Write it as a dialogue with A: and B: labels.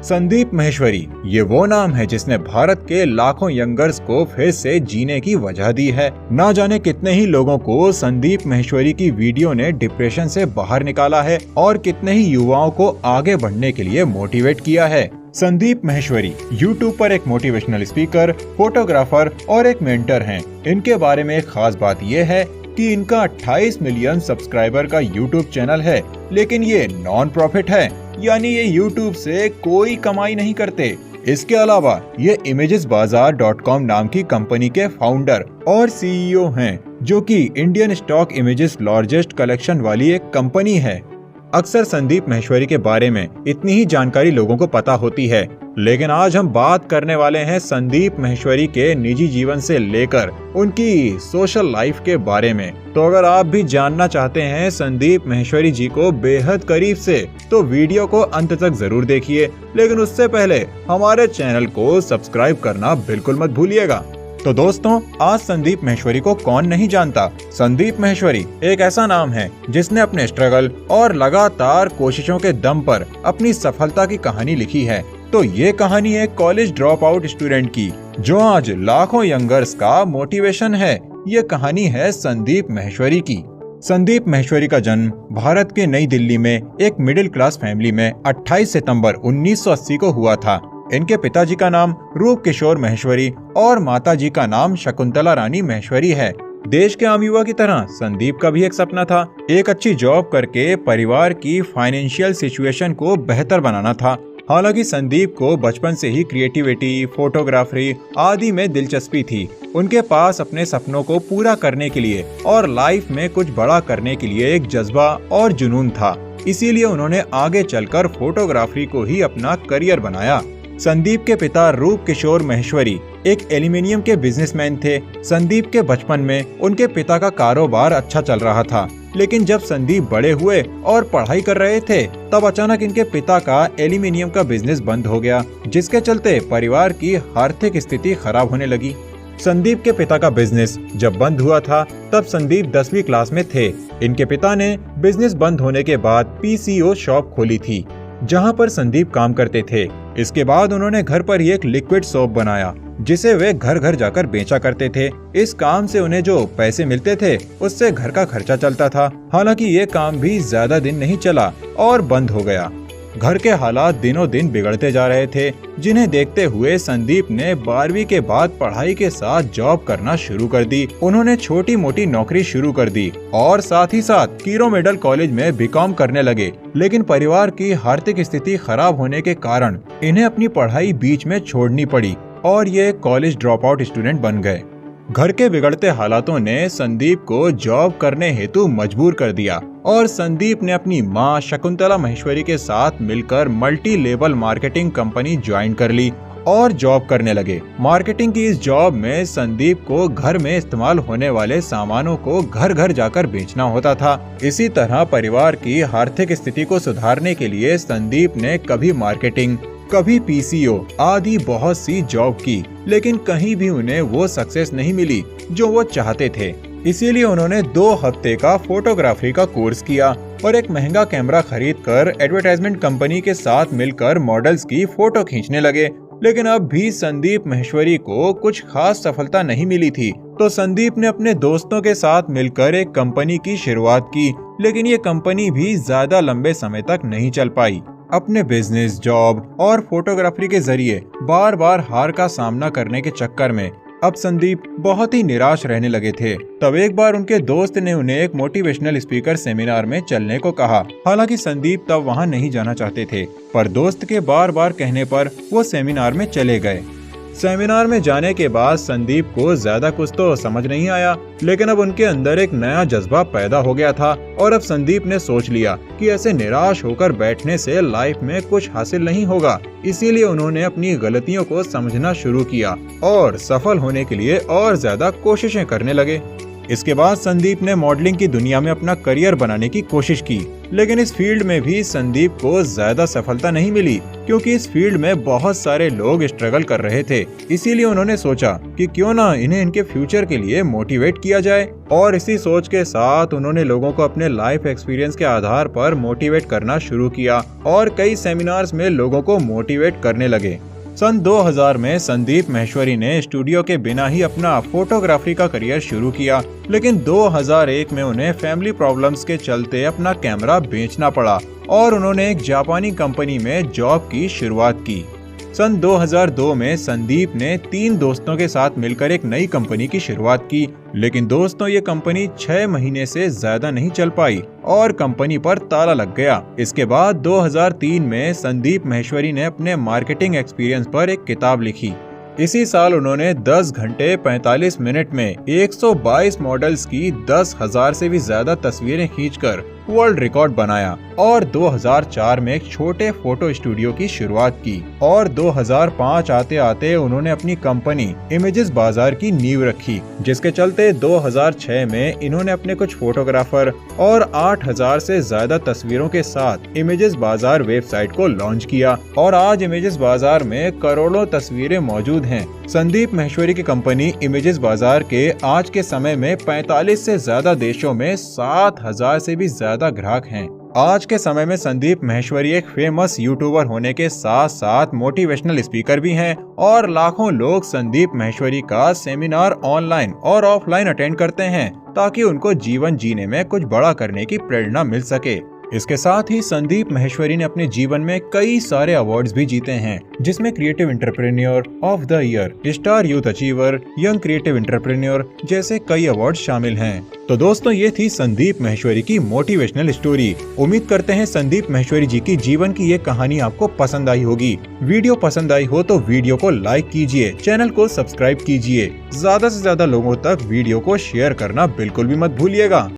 A: संदीप माहेश्वरी ये वो नाम है जिसने भारत के लाखों यंगर्स को फिर से जीने की वजह दी है। ना जाने कितने ही लोगों को संदीप माहेश्वरी की वीडियो ने डिप्रेशन से बाहर निकाला है और कितने ही युवाओं को आगे बढ़ने के लिए मोटिवेट किया है। संदीप माहेश्वरी यूट्यूब पर एक मोटिवेशनल स्पीकर, फोटोग्राफर और एक मेंटर हैं। इनके बारे में एक खास बात ये है कि इनका 28 मिलियन सब्सक्राइबर का यूट्यूब चैनल है, लेकिन ये नॉन प्रॉफिट है, यानी ये यूट्यूब से कोई कमाई नहीं करते। इसके अलावा ये imagesbazaar.com नाम की कंपनी के फाउंडर और सीईओ हैं, जो कि Indian stock images largest collection वाली एक कंपनी है। अक्सर संदीप माहेश्वरी के बारे में इतनी ही जानकारी लोगों को पता होती है, लेकिन आज हम बात करने वाले हैं संदीप माहेश्वरी के निजी जीवन से लेकर उनकी सोशल लाइफ के बारे में। तो अगर आप भी जानना चाहते हैं संदीप माहेश्वरी जी को बेहद करीब से, तो वीडियो को अंत तक जरूर देखिए। लेकिन उससे पहले हमारे चैनल को सब्सक्राइब करना बिल्कुल मत भूलिएगा। तो दोस्तों, आज संदीप माहेश्वरी को कौन नहीं जानता। संदीप माहेश्वरी एक ऐसा नाम है जिसने अपने स्ट्रगल और लगातार कोशिशों के दम पर अपनी सफलता की कहानी लिखी है। तो ये कहानी है कॉलेज ड्रॉप आउट स्टूडेंट की, जो आज लाखों यंगर्स का मोटिवेशन है। ये कहानी है संदीप माहेश्वरी की। संदीप माहेश्वरी का जन्म भारत के नई दिल्ली में एक मिडिल क्लास फैमिली में 28 सितंबर 1980 को हुआ था। इनके पिताजी का नाम रूप किशोर माहेश्वरी और माताजी का नाम शकुंतला रानी माहेश्वरी है। देश के आम युवा की तरह संदीप का भी एक सपना था, एक अच्छी जॉब करके परिवार की फाइनेंशियल सिचुएशन को बेहतर बनाना था। हालांकि संदीप को बचपन से ही क्रिएटिविटी, फोटोग्राफी आदि में दिलचस्पी थी। उनके पास अपने सपनों को पूरा करने के लिए और लाइफ में कुछ बड़ा करने के लिए एक जज्बा और जुनून था। इसीलिए उन्होंने आगे चलकर फोटोग्राफी को ही अपना करियर बनाया। संदीप के पिता रूप किशोर माहेश्वरी एक एल्यूमिनियम के बिजनेसमैन थे। संदीप के बचपन में उनके पिता का कारोबार अच्छा चल रहा था, लेकिन जब संदीप बड़े हुए और पढ़ाई कर रहे थे, तब अचानक इनके पिता का एल्यूमिनियम का बिजनेस बंद हो गया, जिसके चलते परिवार की आर्थिक स्थिति खराब होने लगी। संदीप के पिता का बिजनेस जब बंद हुआ था, तब संदीप 10वीं क्लास में थे। इनके पिता ने बिजनेस बंद होने के बाद पीसीओ शॉप खोली थी, जहां पर संदीप काम करते थे। इसके बाद उन्होंने घर पर ही एक लिक्विड सोप बनाया, जिसे वे घर घर जाकर बेचा करते थे। इस काम से उन्हें जो पैसे मिलते थे, उससे घर का खर्चा चलता था। हालांकि ये काम भी ज्यादा दिन नहीं चला और बंद हो गया। घर के हालात दिनों दिन बिगड़ते जा रहे थे, जिन्हें देखते हुए संदीप ने 12वीं के बाद पढ़ाई के साथ जॉब करना शुरू कर दी। उन्होंने छोटी मोटी नौकरी शुरू कर दी और साथ ही साथ कीरो मिडल कॉलेज में बीकॉम करने लगे। लेकिन परिवार की आर्थिक स्थिति खराब होने के कारण इन्हें अपनी पढ़ाई बीच में छोड़नी पड़ी और ये कॉलेज ड्रॉप आउट स्टूडेंट बन गए। घर के बिगड़ते हालातों ने संदीप को जॉब करने हेतु मजबूर कर दिया और संदीप ने अपनी मां शकुंतला माहेश्वरी के साथ मिलकर multi level marketing company join कर ली और जॉब करने लगे। मार्केटिंग की इस जॉब में संदीप को घर में इस्तेमाल होने वाले सामानों को घर घर जाकर बेचना होता था। इसी तरह परिवार की आर्थिक स्थिति को सुधारने के लिए संदीप ने कभी मार्केटिंग, कभी पीसीओ आदि बहुत सी जॉब की, लेकिन कहीं भी उन्हें वो सक्सेस नहीं मिली जो वो चाहते थे। इसीलिए उन्होंने 2 हफ्ते का फोटोग्राफी का कोर्स किया और एक महंगा कैमरा खरीदकर एडवर्टाइजमेंट कंपनी के साथ मिलकर मॉडल्स की फोटो खींचने लगे। लेकिन अब भी संदीप माहेश्वरी को कुछ खास सफलता नहीं मिली थी, तो संदीप ने अपने दोस्तों के साथ मिलकर एक कंपनी की शुरुआत की, लेकिन ये कंपनी भी ज्यादा लंबे समय तक नहीं चल पाई। अपने बिजनेस, जॉब और फोटोग्राफी के जरिए बार बार हार का सामना करने के चक्कर में अब संदीप बहुत ही निराश रहने लगे थे। तब एक बार उनके दोस्त ने उन्हें एक मोटिवेशनल स्पीकर सेमिनार में चलने को कहा। हालांकि संदीप तब वहां नहीं जाना चाहते थे, पर दोस्त के बार बार कहने पर वो सेमिनार में चले गए। सेमिनार में जाने के बाद संदीप को ज्यादा कुछ तो समझ नहीं आया, लेकिन अब उनके अंदर एक नया जज्बा पैदा हो गया था और अब संदीप ने सोच लिया कि ऐसे निराश होकर बैठने से लाइफ में कुछ हासिल नहीं होगा। इसीलिए उन्होंने अपनी गलतियों को समझना शुरू किया और सफल होने के लिए और ज्यादा कोशिशें करने लगे। इसके बाद संदीप ने मॉडलिंग की दुनिया में अपना करियर बनाने की कोशिश की। लेकिन इस फील्ड में भी संदीप को ज्यादा सफलता नहीं मिली, क्योंकि इस फील्ड में बहुत सारे लोग स्ट्रगल कर रहे थे। इसीलिए उन्होंने सोचा कि क्यों ना इन्हें इनके फ्यूचर के लिए मोटिवेट किया जाए, और इसी सोच के साथ उन्होंने लोगों को अपने लाइफ एक्सपीरियंस के आधार पर मोटिवेट करना शुरू किया और कई सेमिनार्स में लोगों को मोटिवेट करने लगे। सन 2000 में संदीप माहेश्वरी ने स्टूडियो के बिना ही अपना फोटोग्राफी का करियर शुरू किया, लेकिन 2001 में उन्हें फैमिली प्रॉब्लम्स के चलते अपना कैमरा बेचना पड़ा और उन्होंने एक जापानी कंपनी में जॉब की शुरुआत की। सन 2002 में संदीप ने 3 दोस्तों के साथ मिलकर एक नई कंपनी की शुरुआत की, लेकिन दोस्तों ये कंपनी 6 महीने से ज्यादा नहीं चल पाई और कंपनी पर ताला लग गया। इसके बाद 2003 में संदीप माहेश्वरी ने अपने मार्केटिंग एक्सपीरियंस पर एक किताब लिखी। इसी साल उन्होंने 10 घंटे 45 मिनट में 122 मॉडल्स की 10,000 से भी ज्यादा तस्वीरें खींचकर वर्ल्ड रिकॉर्ड बनाया और 2004 में एक छोटे फोटो स्टूडियो की शुरुआत की और 2005 आते आते उन्होंने अपनी कंपनी इमेजेस बाजार की नींव रखी, जिसके चलते 2006 में इन्होंने अपने कुछ फोटोग्राफर और 8,000 से ज्यादा तस्वीरों के साथ इमेजेस बाजार वेबसाइट को लॉन्च किया और आज इमेजेस बाजार में करोड़ों तस्वीरें मौजूद हैं। संदीप माहेश्वरी की कंपनी इमेजेस बाजार के आज के समय में 45 से ज्यादा देशों में 7,000 से भी ज्यादा ग्राहक हैं। आज के समय में संदीप माहेश्वरी एक फेमस यूट्यूबर होने के साथ साथ मोटिवेशनल स्पीकर भी हैं और लाखों लोग संदीप माहेश्वरी का सेमिनार ऑनलाइन और ऑफलाइन अटेंड करते हैं ताकि उनको जीवन जीने में कुछ बड़ा करने की प्रेरणा मिल सके। इसके साथ ही संदीप माहेश्वरी ने अपने जीवन में कई सारे अवार्ड्स भी जीते हैं, जिसमें creative entrepreneur of the year, star youth achiever, young creative entrepreneur जैसे कई अवार्ड शामिल हैं। तो दोस्तों ये थी संदीप माहेश्वरी की मोटिवेशनल स्टोरी। उम्मीद करते हैं संदीप माहेश्वरी जी की जीवन की ये कहानी आपको पसंद आई होगी। वीडियो पसंद आई हो तो वीडियो को लाइक कीजिए, चैनल को सब्सक्राइब कीजिए, ज्यादा से ज्यादा लोगों तक वीडियो को शेयर करना बिल्कुल भी मत भूलिएगा।